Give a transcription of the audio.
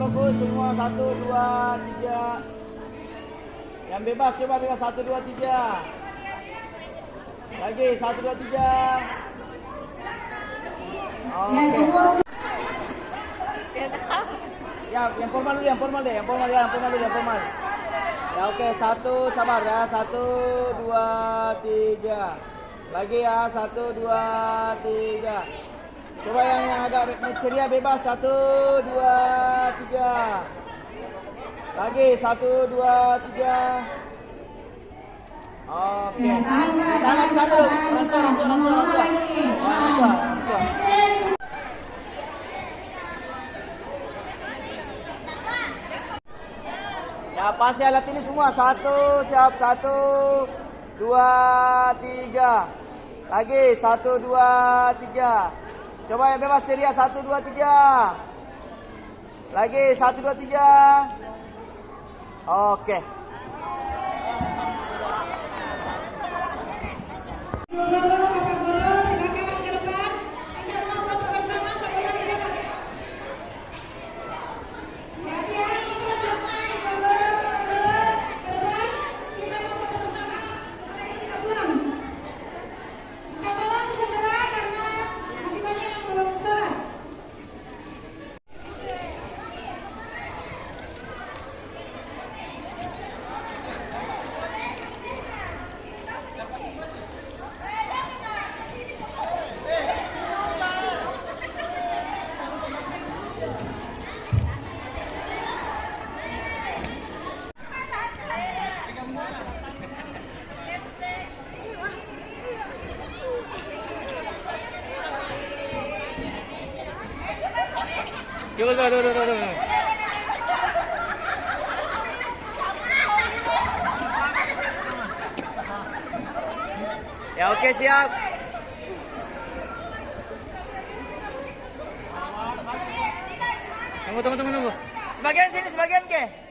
Fokus semua 1, 2, 3. Yang bebas coba bebas 1, 2, 3. Lagi 1, 2, 3. Oke. Ya, yang formal dulu, yang formal deh, yang formal ya, yang formal dulu, yang formal. Ya oke, 1 sabar ya, 1, 2, 3. Lagi ya, 1, 2, 3. Coba yang agak ceria bebas 1, 2, 3. Lagi 1, 2, 3. Oke. Tahan dulu. Rantua. Ya pasti alat sini semua. 1, siap 1, 2, 3. Lagi 1, 2, 3. Coba yang bebas ceria 1, 2, 3. Lagi 1, 2, 3. Oke. Tunggu. Ya oke, siap. Tunggu. Sebagian sini, sebagian ke.